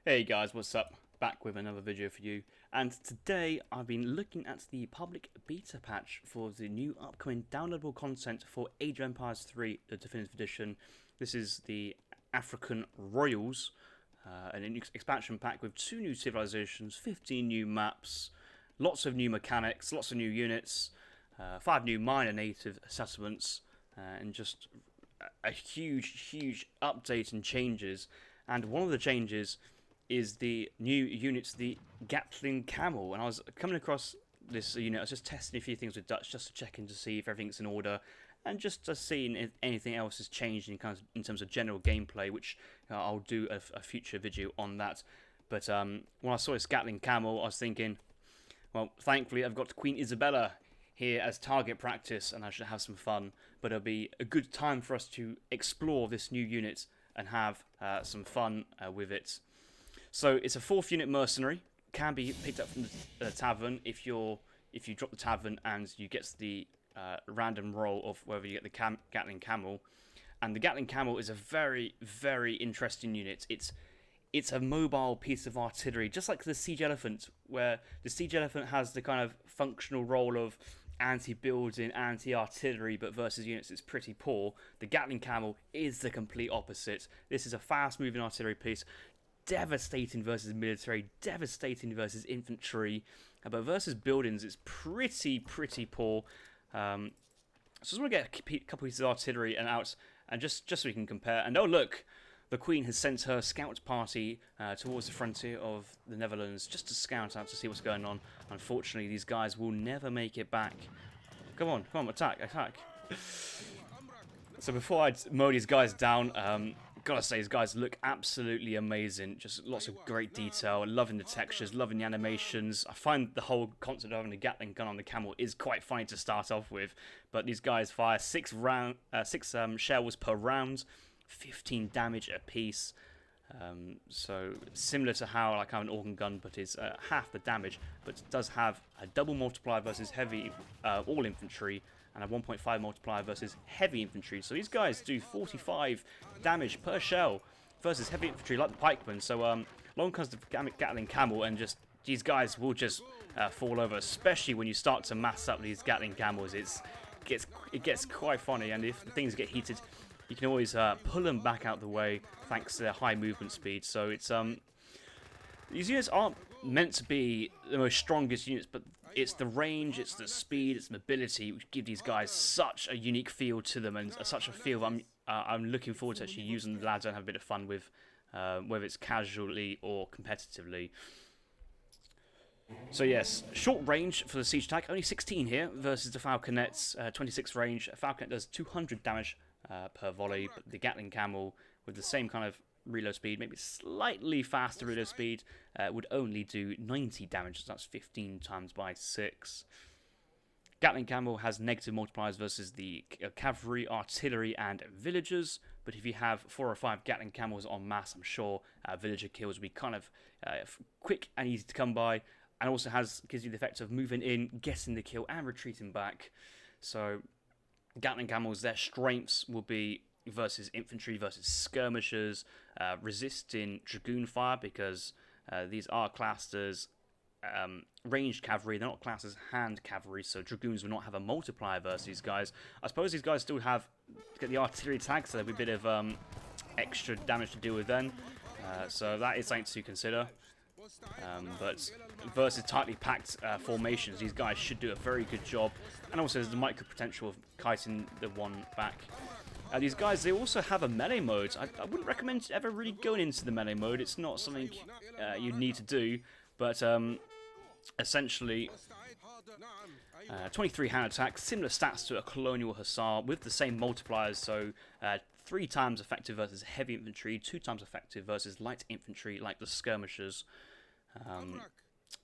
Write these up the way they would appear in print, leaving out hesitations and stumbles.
Hey guys, what's up? Back with another video for you. And today I've been looking at the public beta patch for the new upcoming downloadable content for Age of Empires 3, the Definitive Edition. This is the African Royals, an expansion pack with 2 new civilizations, 15 new maps, lots of new mechanics, lots of new units, 5 new minor native settlements, and just a huge update and changes. And one of the changes is the new units, the Gatling Camel. And I was coming across this unit, I was just testing a few things with Dutch just to check in to see if everything's in order and just to see if anything else has changed in terms of general gameplay, which I'll do a future video on that. But when I saw this Gatling Camel, I was thinking, well, thankfully I've got Queen Isabella here as target practice and I should have some fun. But it'll be a good time for us to explore this new unit and have some fun with it. So it's a 4th unit mercenary, can be picked up from the tavern if you drop the tavern and you get the random roll of whether you get the Gatling Camel. And the Gatling Camel is a very interesting unit. It's a mobile piece of artillery, just like the Siege Elephant, where the Siege Elephant has the kind of functional role of anti-building, anti-artillery, but versus units it's pretty poor. The Gatling Camel is the complete opposite. This is a fast-moving artillery piece, devastating versus military, devastating versus infantry, but versus buildings it's pretty poor. So I just want to get a couple pieces of artillery and out, and just so we can compare. And oh look, the Queen has sent her scout party towards the frontier of the Netherlands just to scout out to see what's going on. Unfortunately, these guys will never make it back. Come on, attack. So before I mow these guys down, gotta say, these guys look absolutely amazing. Just lots of great detail. Loving the textures, loving the animations. I find the whole concept of having a Gatling gun on the camel is quite funny to start off with. But these guys fire six shells per round, 15 damage a piece. So similar to how like I have an organ gun, but it's half the damage. But it does have a double multiplier versus heavy all infantry, and a 1.5 multiplier versus heavy infantry. So these guys do 45 damage per shell versus heavy infantry like the pikemen. So long comes the Gatling Camel, and just these guys will just fall over, especially when you start to mass up these Gatling Camels. It gets quite funny, and if things get heated, you can always pull them back out the way thanks to their high movement speed. So it's these units aren't meant to be the most strongest units, but it's the range, it's the speed, it's mobility which give these guys such a unique feel to them, and such a feel I'm looking forward to actually using the ladder and have a bit of fun with, whether it's casually or competitively. So yes, short range for the siege attack, only 16 here versus the Falconet's 26 range. A Falconet does 200 damage per volley, but the Gatling Camel with the same kind of reload speed, maybe slightly faster reload speed, would only do 90 damage, so that's 15 times by 6. Gatling Camel has negative multipliers versus the cavalry, artillery, and villagers, but if you have 4 or 5 Gatling Camels en masse, I'm sure villager kills will be kind of quick and easy to come by, and also gives you the effect of moving in, getting the kill, and retreating back. So Gatling Camels, their strengths will be versus infantry, versus skirmishers, resisting dragoon fire, because these are classed as ranged cavalry. They're not classed as hand cavalry, so dragoons will not have a multiplier versus these guys. I suppose these guys still get the artillery tag, so there'll be a bit of extra damage to deal with then. So that is something to consider. But versus tightly packed formations, these guys should do a very good job. And also there's the micro potential of kiting the one back. These guys, they also have a melee mode. I wouldn't recommend ever really going into the melee mode. It's not something you need to do. But essentially, 23 hand attack, similar stats to a colonial hussar with the same multipliers. So 3 times effective versus heavy infantry, 2 times effective versus light infantry like the skirmishers.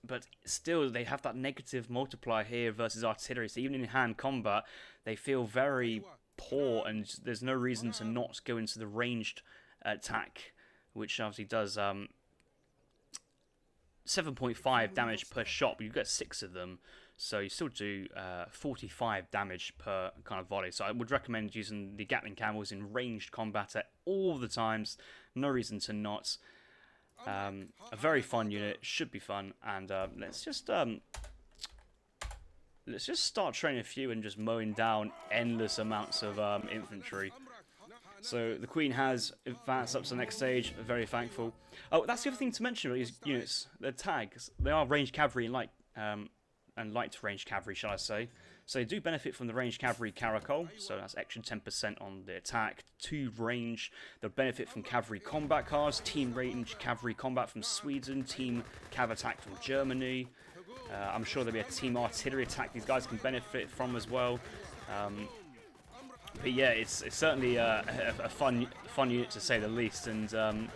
But still, they have that negative multiplier here versus artillery. So even in hand combat, they feel very poor, and there's no reason to not go into the ranged attack, which obviously does 7.5 damage per shot, but you get 6 of them, so you still do 45 damage per kind of volley. So I would recommend using the Gatling Camels in ranged combat at all the times. No reason to not. A very fun unit, should be fun, and let's just start training a few and just mowing down endless amounts of infantry. So the Queen has advanced up to the next stage. Very thankful. Oh, that's the other thing to mention about these units. Their tags. They are ranged cavalry and light ranged cavalry, shall I say. So they do benefit from the ranged cavalry caracol. So that's extra 10% on the attack. 2 range. They'll benefit from cavalry combat cards. Team range cavalry combat from Sweden. Team cav attack from Germany. I'm sure there'll be a team artillery attack these guys can benefit from as well. But yeah, it's certainly a fun unit to say the least, and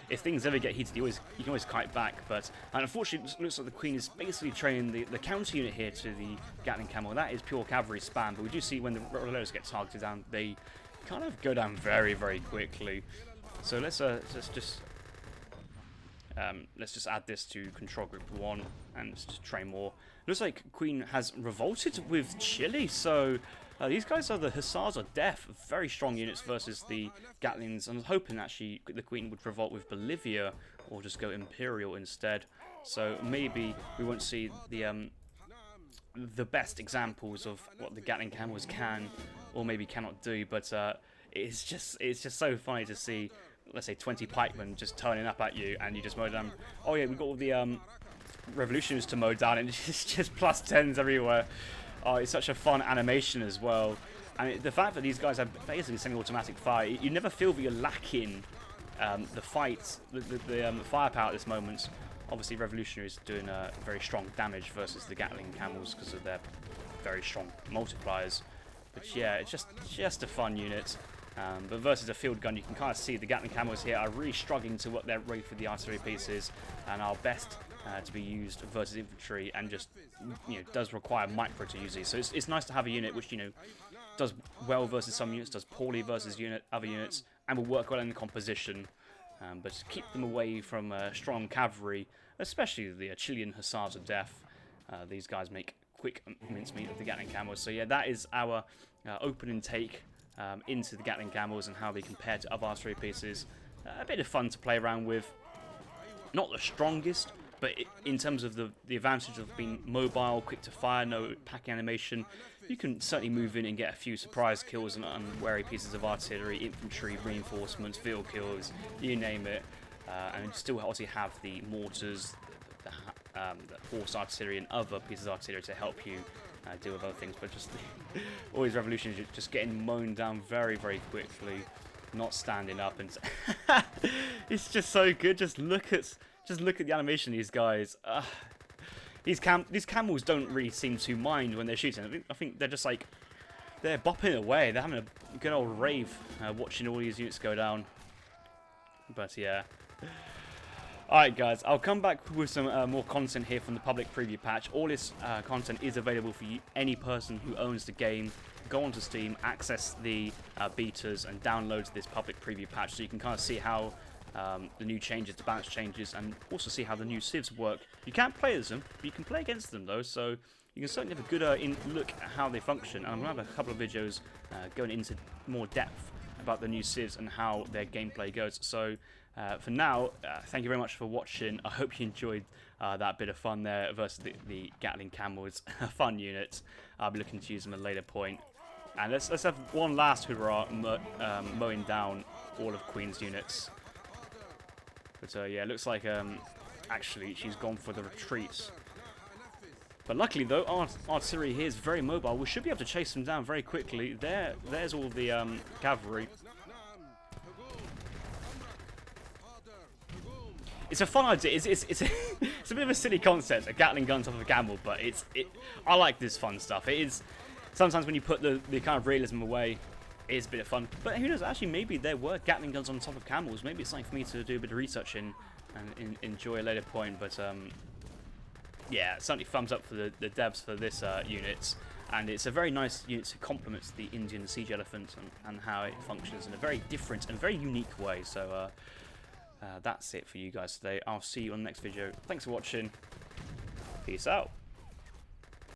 if things ever get heated, you can always kite back. But unfortunately, it looks like the Queen is basically training the counter unit here to the Gatling Camel. That is pure cavalry spam, but we do see when the Rollers get targeted down, they kind of go down very, very quickly. So let's just add this to control group 1 and let's just train more. Looks like Queen has revolted with Chile, so these guys are the Hussars of Death, very strong units versus the Gatlings. I was hoping actually the Queen would revolt with Bolivia or just go Imperial instead. So maybe we won't see the best examples of what the Gatling Camels can or maybe cannot do. But it's just so funny to see, let's say, 20 pikemen just turning up at you and you just mow down. Oh yeah, we got all the revolutionaries to mow down, and it's just plus 10s everywhere. Oh, it's such a fun animation as well. And the fact that these guys have basically semi-automatic fire, you never feel that you're lacking the fight, the firepower at this moment. Obviously, revolutionaries doing very strong damage versus the Gatling Camels because of their very strong multipliers. But yeah, it's just a fun unit. But versus a field gun, you can kind of see the Gatling Camels here are really struggling to work their way through the artillery pieces and are best to be used versus infantry, and just does require micro to use these. So it's nice to have a unit which does well versus some units, does poorly versus other units, and will work well in the composition. But to keep them away from strong cavalry, especially the Chilean Hussars of Death. These guys make quick mincemeat of the Gatling Camels. So yeah, that is our opening take into the Gatling Camels and how they compare to other artillery pieces. A bit of fun to play around with. Not the strongest, but in terms of the advantage of being mobile, quick to fire, no packing animation, you can certainly move in and get a few surprise kills on unwary pieces of artillery, infantry, reinforcements, vehicle kills, you name it. And still obviously have the mortars, the horse artillery and other pieces of artillery to help you deal with other things. But just all these revolutions just getting mown down very, very quickly, not standing up, and it's just so good. Just look at the animation of these guys. These camels don't really seem to mind when they're shooting. I think they're just like, they're bopping away. They're having a good old rave watching all these units go down. But yeah. Alright guys, I'll come back with some more content here from the public preview patch. All this content is available for any person who owns the game. Go onto Steam, access the betas, and download this public preview patch so you can kind of see how the new changes, the balance changes, and also see how the new civs work. You can't play as them, but you can play against them though, so you can certainly have a good look at how they function. And I'm going to have a couple of videos going into more depth about the new civs and how their gameplay goes. So for now, thank you very much for watching. I hope you enjoyed that bit of fun there versus the Gatling Camels. A fun unit. I'll be looking to use them at a later point. And let's have one last hurrah mowing down all of Queen's units. But yeah, it looks like actually she's gone for the retreat. But luckily though, our artillery here is very mobile. We should be able to chase them down very quickly. There's all the cavalry. It's a fun idea. It's a bit of a silly concept, a Gatling gun on top of a camel, but I like this fun stuff. It is sometimes when you put the kind of realism away, it is a bit of fun. But who knows? Actually, maybe there were Gatling guns on top of camels. Maybe it's something for me to do a bit of research in and enjoy a later point. But yeah, certainly thumbs up for the devs for this unit. And it's a very nice unit to complement the Indian siege elephant and how it functions in a very different and very unique way. So that's it for you guys today. I'll see you on the next video. Thanks for watching. Peace out.